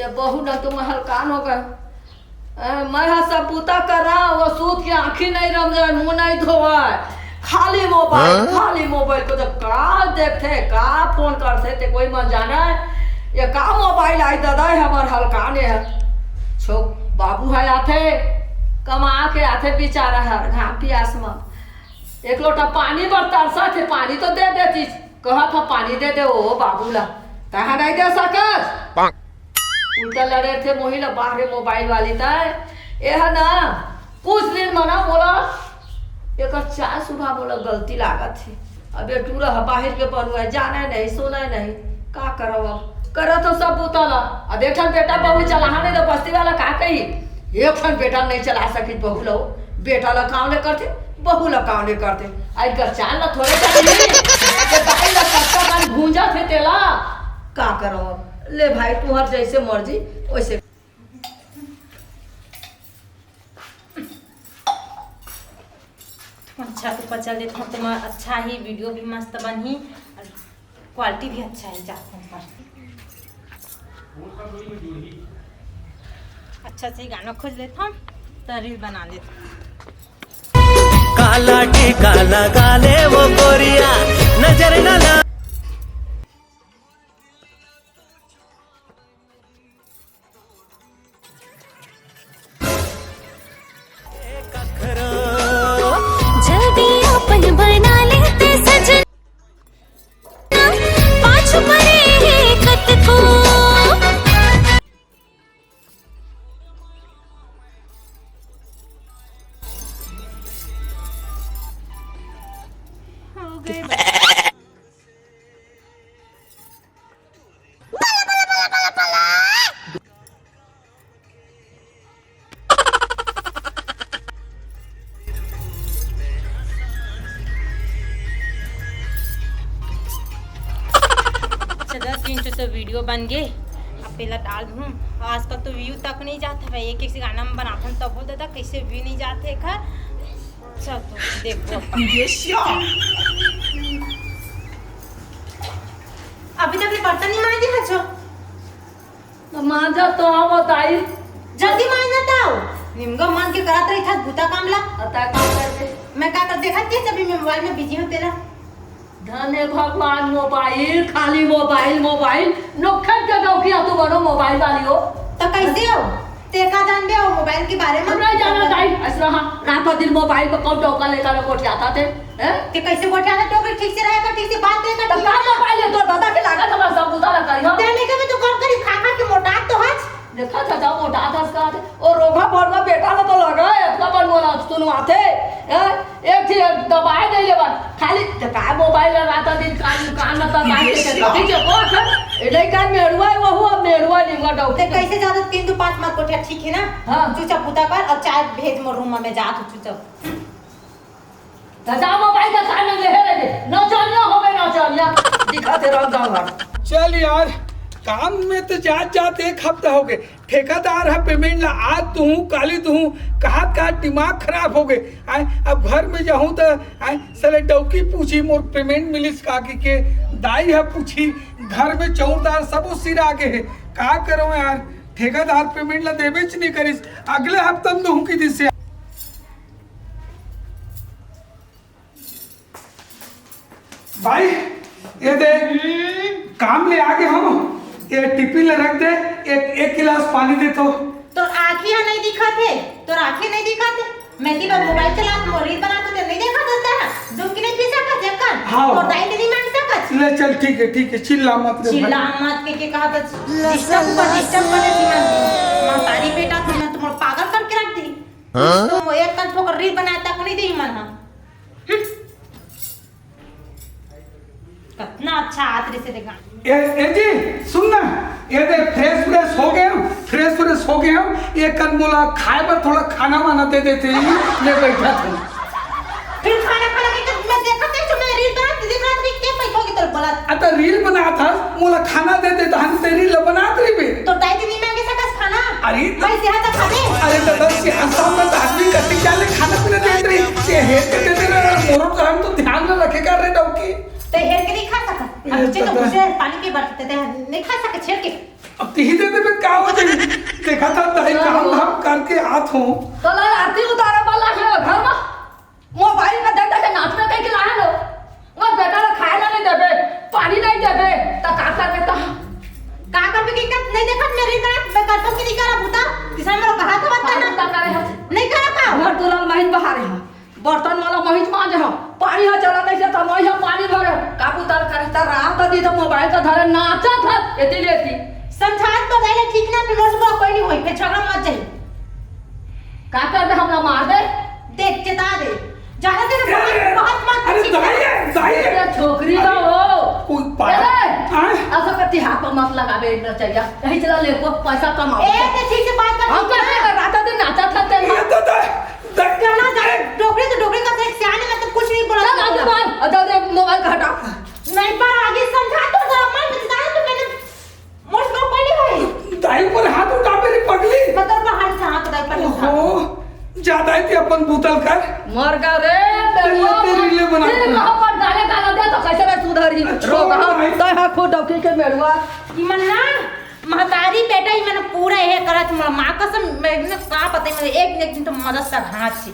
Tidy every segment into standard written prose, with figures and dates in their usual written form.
ये बहू न तुम हलकान हो गए। मैं सब पूता कर रहा वो सूत की आंखी नहीं रम जाए, मुंह नहीं धोवा, खाली मोबाइल को तो का देखते का फोन करते थे, कोई मन जाना है ये का मोबाइल आई दादा है हमार हलकाने है। छो बाबू है आते कमा के आते बेचारा है घाम पियास में, एक लोटा पानी बरता थे, पानी तो दे देती, कहा था पानी दे दे ओ बाबूला, कहा नहीं दे सकत, उल्टा लड़े थे मोहिला बाहर मोबाइल वाली तय ये है ना। कुछ दिन मना बोला एक चाय सुबह बोला गलती लागत थी, अब ये टूरा बाहर के बनवा जाना नहीं सोना नहीं का करो, अब करो तो सब उतला। अब एक बेटा बहू चला नहीं तो बस्ती वाला का कही एक बेटा नहीं चला सकी, बहू लो बेटा ला काम नहीं करते, बहू ला काम नहीं करते, आई चाल ना थोड़े भूंजा थे तेला का करो। ले भाई तुम्हार जैसे मर्जी वैसे। अच्छा तो पचा लेता हूँ, तो अच्छा ही वीडियो भी मस्त बनी और क्वालिटी भी अच्छा है जाता हूँ अच्छा से गाना खोज लेता हूँ तो रील बना लेता हूँ। काला टीका लगा ले वो गोरिया नजर न ला। जल्दी अपन बना लेते सजन पाँच पड़े हैं कत को। अच्छा 10 दिन तो वीडियो बन गए, अब पहला डाल दूँ। आजकल तो व्यू तक नहीं जाता भाई, एक से गाना में बनाता हूँ तब बोलता था कैसे व्यू नहीं जाते घर। चल तो देखो अभी तक बर्तन नहीं मांजे बच्चों, मांझा तो हम बताई जल्दी मांजना था निमगा मान के करत रही था भूता काम ला अता काम करते। मैं क्या कर देखा थी सभी मैं मोबाइल में बिजी हूँ तेरा। धन्य भगवान मोबाइल खाली मोबाइल मोबाइल नोखन के गौकिया तू बनो मोबाइल वाली हो तो कैसे हो तेका जान हो मोबाइल के बारे में नहीं जाना जाई ऐसा हाँ रात दिन मोबाइल को कौन टोका लेकर कोट जाता थे हैं ते कैसे बैठा था टोकर ठीक से रहेगा ठीक से बात रहेगा तो का मोबाइल है तो दादा के लागत हमारा सब बुता लगा हो तेने के भी तो कर करी खा खा के मोटा तो हज देखा था जाओ मोटा था उसका और रोगा पड़ना बेटा ना तो लगा है इतना बन बोला सुनो आते एक थी दबाए दे लेवा खाली का मोबाइल लगाता दिन कान ना था ठीक है को सर इधर का मेरुआ वो हुआ मेरुआ निंगा डाउ ते कैसे ज्यादा 3 2 5 मत कोठिया ठीक है ना हां चुचा पुता कर और चाय भेज मोर रूम में जा तू चुचा दादा मोबाइल का कान ले ले न चलिया होवे न चलिया दिखाते रह गांव घर। चल यार काम में तो जात एक हफ्ता हो गए, ठेकेदार है पेमेंट ला आज तू काली तू कहा दिमाग खराब हो गए। अब घर में जाऊँ तो सले डौकी पूछी मोर पेमेंट मिलिस का के दाई है पूछी घर में चौरदार सब सिर आगे है का करो यार ठेकेदार पेमेंट ला देवे नहीं करिस अगले हफ्ता में दूँ की दिस भाई ये दे काम ले आगे हम ये टिफिन ले रख दे एक गिलास पानी दे तो आँखियाँ नहीं दिखाते तो आँखें नहीं दिखाते मैं ती बार मोबाइल चला रील बना तो नहीं देखा देता है दुख नहीं पी सकत जक्कन हाँ और दाई नहीं मांग सकत ले चल ठीक है चिल्ला मत रे चिल्ला मत के कहा था डिस्टर्ब करे थी मैं तारी बेटा तो मैं तुम्हारा पागल करके रख दी तुम एक तक ठोकर रील बनाया तक नहीं दी मन हां कितना अच्छा आतरी से देखा ए जी सुन ना ये दे फ्रेश हो गए हम ये कन बोला खाए पर थोड़ा खाना वाना दे देते हैं ले बैठा था फिर खाना के मैं देखा थे तुमने रील बना दिन रात में क्या पैसा की तरफ बोला अता रील बना था मोला खाना दे देता हम तेरी रील बना रही बे तो दाई नहीं मांगे सकस खाना अरे पैसे हाथ खाने अरे दादा से आसाम में आदमी कट्टी चाले खाना पीना दे रही ये हेड के दे रहा मोरो तो हम तो ध्यान में रखे कर रहे डौकी तो हेड के नहीं खा सकत अब चलो मुझे पानी के बरतते नहीं खा सकत छेड़ के अब तीही दे दे का हो जाए देखा था दही काम धाम करके आत हूँ तो ला आरती उतारे वाला है घर में मोबाइल में देख देख नाचने कहीं के लाया लो वो बेटा ने खाए ना नहीं देबे पानी नहीं देबे तो का करबे तो का करबे की का नहीं देखत मेरी ना मैं करतो की नहीं करा बुता किसान मेरा कहा था बता ना का करे नहीं करा का घर दुलाल महीन बहारे है बर्तन वाला महीन मांज है पानी है चला नहीं से तो मैं पानी भरे काबू तार करे त रात दी तो मोबाइल का धरे नाचा था एती लेती समझात तो गए ठीक ना फिर रोज कोई नहीं होई फिर झगड़ा मत जाई का करबे हमरा मार दे देख चेता दे जहां से बहुत मत अरे दाई ये छोकरी का हो कोई पाया ऐसा करती हाथ पर मत लगावे न चाहिए यही चला ले को पैसा कमाओ ए ते ठीक से बात कर हम कैसे रात दिन नाचा था तेरे ये तो कहना जा डोकरी तो डोकरी का देख सियाने में तो कुछ नहीं बोला चल आगे बात अदा दे मोबाइल का हटा नहीं पर आगे समझा तो जरा मन में जाए तो मैंने मोर को कोई नहीं भाई दाई पर हाथ उठा मेरी पगली मतलब बाहर से हाथ दाई पर ओ ज्यादा है कि अपन बूतल कर मर गया रे तेरी ले बना तेरे कहां पर डाले गाला दे तो कैसे रे सुधरी रो कहां तय हा खो डौकी के मेड़वा इमन ना महतारी बेटा इमन पूरा ये करत मां कसम मैं का पता है एक दिन तो मदद से घात छी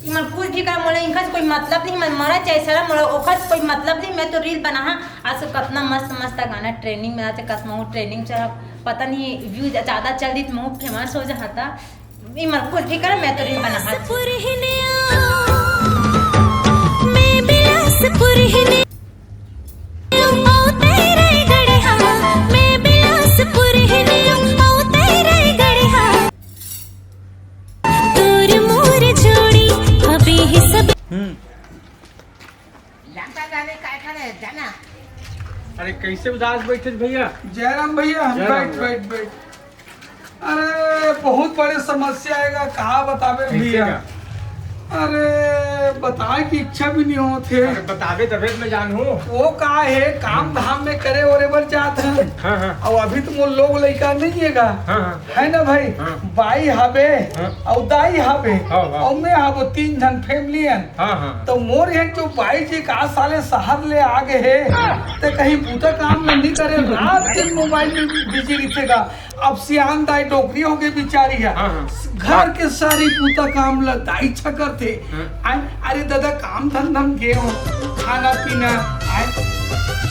इमन कुछ भी कर मोले इनका कोई मतलब नहीं मैं मरा चाहे सर मोले ओखत कोई मतलब नहीं मैं तो रील बना आज कितना मस्त मस्त गाना ट्रेंडिंग में आज कसम ट्रेंडिंग चल पता नहीं व्यू ज्यादा चल दी तो फेमस हो जाता इमन कुछ भी कर मैं तो रील बना मैं बिलासपुर हिने ओ तेरे गढ़ा मैं बिलासपुर हिने ओ तेरे गढ़ा तोर मोर जोड़ी अबे ही सब जानता जाने काय खाने जाना अरे कैसे उदास बैठे थे भैया? जयराम भैया हम जयराम बैठ अरे बहुत बड़ी समस्या आएगा कहा बतावे भैया अरे बताए की इच्छा भी नहीं होते अरे बतावे तबे मैं जानू। वो का है काम धाम में करे और एवर जात है हाँ हाँ और अभी तो वो लोग लड़का नहीं हैगा हाँ हाँ है ना भाई हाँ। बाई हबे हाँ। और दाई हबे हाँ, हाँ। और मैं हबो 3 जन फैमिली है हाँ हाँ तो मोर है जो बाई जी का साले शहर ले आगे है तो कहीं बूता काम नहीं करे रात दिन मोबाइल में बिजी रखेगा अब सियान दाई डोकरी हो गई बेचारी है हाँ, हाँ। घर के सारी बूता काम दाई छकर थे अरे दादा काम धंधा गे खाना पीना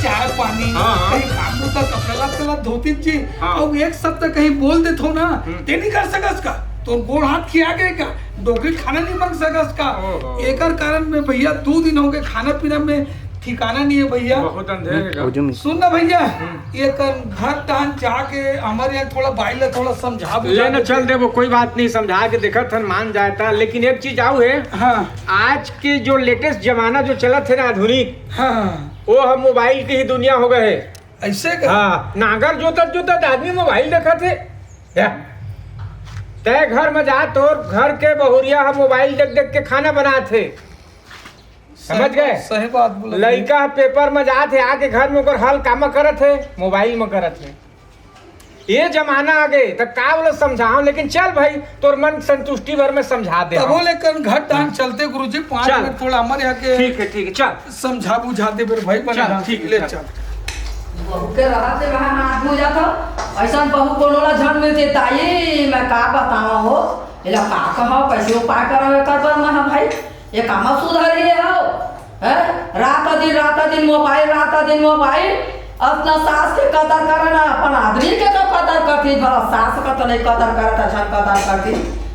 चाय पानी हाँ, हाँ। कहीं काम बूता कपड़ा लत्ता धोती जी हाँ। और एक सप्ताह कहीं बोल दे थो ना ते नहीं कर सकस का तो गोड़ हाथ खिया गए का डोकरी खाना नहीं मांग सकस का ओहो। एकर कारण में भैया 2 दिन हो गए खाना पीना में ठिकाना नहीं है भैया बहुत अंधेरे सुन ना भैया ये घर टान जाके हमारे यहाँ थोड़ा बाइल थोड़ा समझा बुझा लेना चल दे वो कोई बात नहीं समझा के देखा था मान जाता लेकिन एक चीज आऊ है हाँ आज के जो लेटेस्ट जमाना जो चला थे ना आधुनिक हाँ वो हम मोबाइल की ही दुनिया हो गए है। ऐसे का हाँ नागर जोता आदमी मोबाइल देखा थे या तय घर में जा तो घर के बहुरिया हम मोबाइल देख देख के खाना बनाते समझ गए सही बात बोला लड़का पेपर में जाते आके घर में ओकर हल काम करत है मोबाइल में करत है ये जमाना आ गए तो का बोले समझाओ लेकिन चल भाई तोर मन संतुष्टि भर में समझा दे तबो लेकर घर टान चलते गुरुजी 5 चल। मिनट थोड़ा हमारे यहाँ के ठीक है चल समझा बुझा दे फिर भाई बना चल, ठीक है, ले चल। चल बहू के रहा से वहां हाथ हो जाता ऐसा बहू कोनो ला झड़ मिलते ताई मैं का बतावा हो एला का कहो कैसे उपाय करो एकर पर मैं भाई ये काम सुधर ही हो है रात दिन मोबाइल अपना सास के कदर करना अपन आदमी के तो कदर करती भला सास का तो नहीं कदर करता अच्छा कदर करती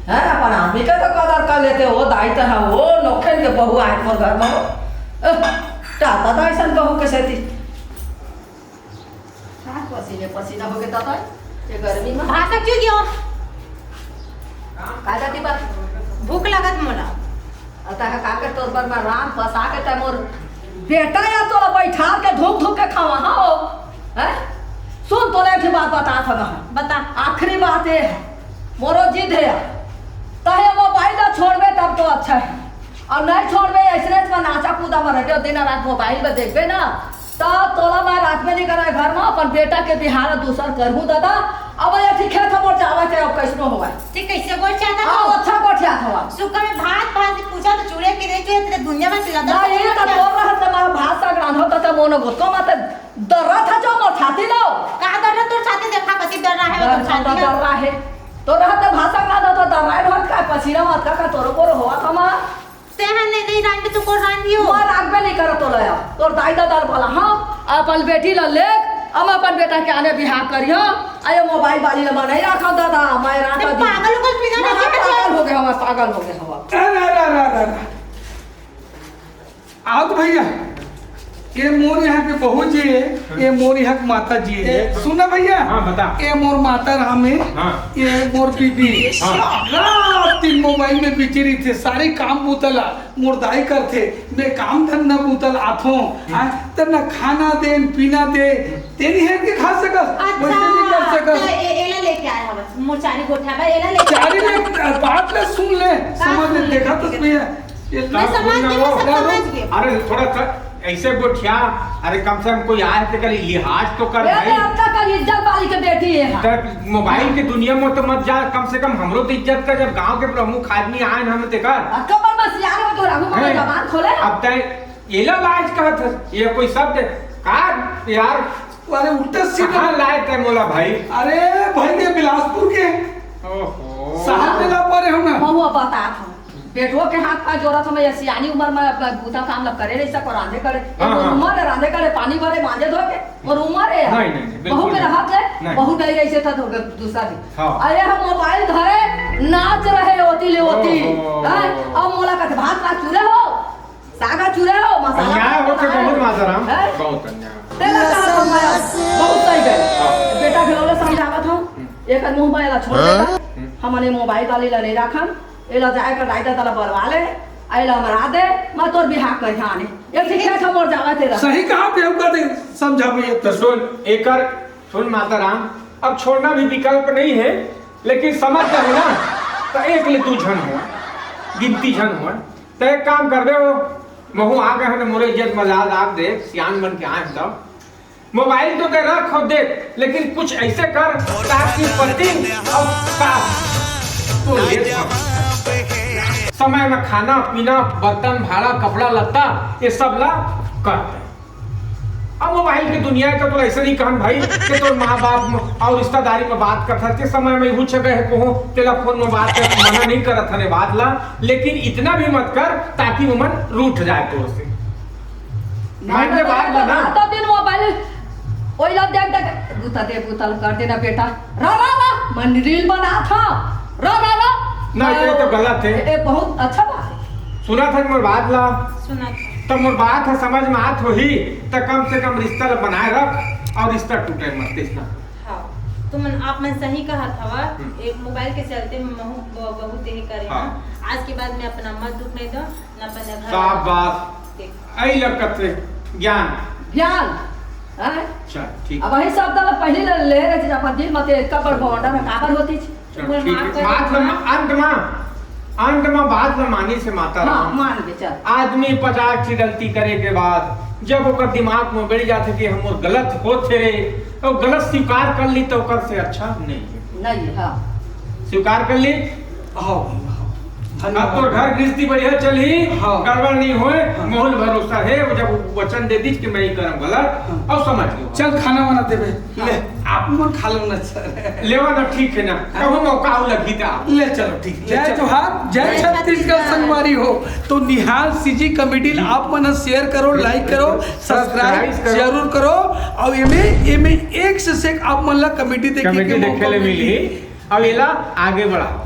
है अपन आदमी के तो कदर कर लेते हो दाई तो है वो नौखन के बहू आए पर घर में हो टाता तो ऐसा बहू के सेती पसीना हो गया था ये गर्मी में भाषा क्यों क्यों का जाती बात भूख लगत मोला अतः का के तोर पर में राम फसा के त मोर बेटा या तो बैठा के धूप के खावा हो हैं सुन तोले की बात बता था बता आखिरी बात है मोरो जिद है तहे मोबाइल छोड़बे तब तो अच्छा है और नहीं छोड़बे ऐसे में नाचा कूदा में रहते दिन रात मोबाइल में देखबे ना तो तोला मैं रात में नहीं करा घर में अपन बेटा के बिहार दूसर करहूं दादा अब ये ठीक है खबर जावे थे अब कैसनो होगा ठीक कैसे बोल चाहता हां अच्छा कोठिया था सुकर में भात पूछा तो चूड़े के दे के तेरे दुनिया में चिल्लाता ना ये तो बोल रहा था मैं भात सा ग्रांध होता था मोनो गोतो मत डर रहा था जो मोर छाती लो का डर रहा तोर छाती देखा कति डर रहा है तो शादी डर रहा है तो रहते भाषा ना दो तो दराय रहत का पसीना मत का तोरो को होवा थमा ते हम नहीं रांड तो को रांडियो मोर आगबे नहीं करत तो लया तोर दाई दादा बोला हां अपन बेटी ल ले हम अपन बेटा के आने बिहार करियो आयो मोबाइल वाली ल नहीं रखो दादा मैं रात ते पागल को बिना नहीं पागल हो गए हम पागल हो गए हम अरे आओ तो भैया ये मोर यहाँ के बहू जी है, ये मोर यहाँ की माता जी है। सुना भैया? हाँ बता। ये मोर माता राम है, हाँ। ये मोर बीबी। हाँ। रात दिन मोबाइल में बिजी रही थे, सारे काम बूतला मुर्दाई करते, मैं काम धंधा बूतल आथों, तब न खाना दे पीना दे, तेरी है कि खा सकस, वैसे नहीं कर सकस। एला लेके आया बस मोचारी गोठा में एला लेके चारी में बात ले सुन ले, समझ ले देखा तो भैया। मैं समझ गई, मैं सब समझ गई। अरे थोड़ा सा ऐसे गोठिया, अरे कम से कम कोई आए तो कल लिहाज तो कर भाई। आपका कल इज्जत वाली के बेटी है। तब मोबाइल की दुनिया में तो मत जा, कम से कम हमरो तो इज्जत कर, जब गांव के प्रमुख आदमी आए हम देखा। कमर में सियार में तो रघु मामा जबान खोले। अब तय ये लाज कहत ये कोई शब्द का यार, अरे उल्टा सीधा लाए थे मोला भाई। अरे भाई ये बिलासपुर के ओहो साहब मिला पड़े हम ना। बहुआ बता था बेटो के हाथ का जोरा था मैं सियानी उम्र में अपना बूता काम लग करे नहीं सको रांधे करे उम्र है रांधे करे पानी भरे मांजे धो के और उम्र है नहीं बहू के हाथ ले बहू नहीं रही से था तो दूसरा दिन हाँ। अरे हम मोबाइल धरे नाच रहे होती ले होती अब मोला का भात ना चूरे हो सागा चूरे हो मसाला अन्याय हो के बहुत माजराम बहुत अन्याय तेरा कहा बहुत सही गए बेटा भेलोले समझावत हूं एक मुंह में एला छोड़ देता हमने मोबाइल वाली ला नहीं रखा एला जाए कर राइता तला बरवा ले आइला मरा दे मैं तोर बिहार कर आने एक ठीक है मोर जावा तेरा सही कहा बेहुका दे समझा भैया तो सुन एकर सुन माता राम, अब छोड़ना भी विकल्प नहीं है, लेकिन समझ जाए ना तो एक ले तू झन हो गिनती झन हो तो एक काम कर दे वो महू आ गए हैं मोरे इज्जत मजाक आप देख सियान बन के आए तब मोबाइल तो दे रख हो देख, लेकिन कुछ ऐसे कर ताकि पति और सास तो ये समय में खाना पीना बर्तन भाड़ा कपड़ा लत्ता ये सब ला करते। अब मोबाइल की दुनिया का तो ऐसे नहीं कहन भाई कि तो माँ बाप और रिश्तेदारी में बात करता के समय में पूछ गए को टेलीफोन में बात कर मना नहीं करत हने बात ला, लेकिन इतना भी मत कर ताकि वो मन रूठ जाए तो से मान के बात बना तो दिन मोबाइल ओइला देख देख गुता दे गुतल कर देना बेटा रा मन रील बना था रा ना ये तो गलत है। ये बहुत अच्छा बात है। सुना था मोर बात ला सुना था तब मोर बात है समझ में आत हो ही तो कम से कम रिश्ता बनाए रख और रिश्ता टूटे मत इसना। हाँ तुम आप मैं सही कहा था एक मोबाइल के चलते बहुत यही करे हाँ। आज के बाद मैं अपना मत दुखने दो ना अपने घर साफ बात आई लगत ज्ञान ध्यान चल ठीक अब वही शब्द पहले ले रहे थे अपन दिल मते कबर भवंडा काबर होती थी अंत में बात न मानी से माता राम मान के चल आदमी 50 की गलती करे के बाद जब ओकर दिमाग में बढ़ जाते कि हम गलत होते रे तो गलत स्वीकार कर ली तो ओकर से अच्छा नहीं हां स्वीकार कर ली आओ अब तो घर गृहस्थी बढ़िया चली गड़बड़ नहीं होए मोहल भरोसा है वो जब वचन दे दी कि मैं ही करम गलत और समझ लो चल खाना वाना देबे ले आप मन खा लो ना सर लेवा ना ठीक है ना कहो मौका लगी था ले चलो ठीक जय जोहार जय छत्तीसगढ़ संगवारी हो तो निहाल सीजी कॉमेडी आप मन शेयर करो लाइक करो सब्सक्राइब जरूर करो और एमे एक से एक आप मन ला कॉमेडी देखे के मिली अब एला आगे बढ़ाओ।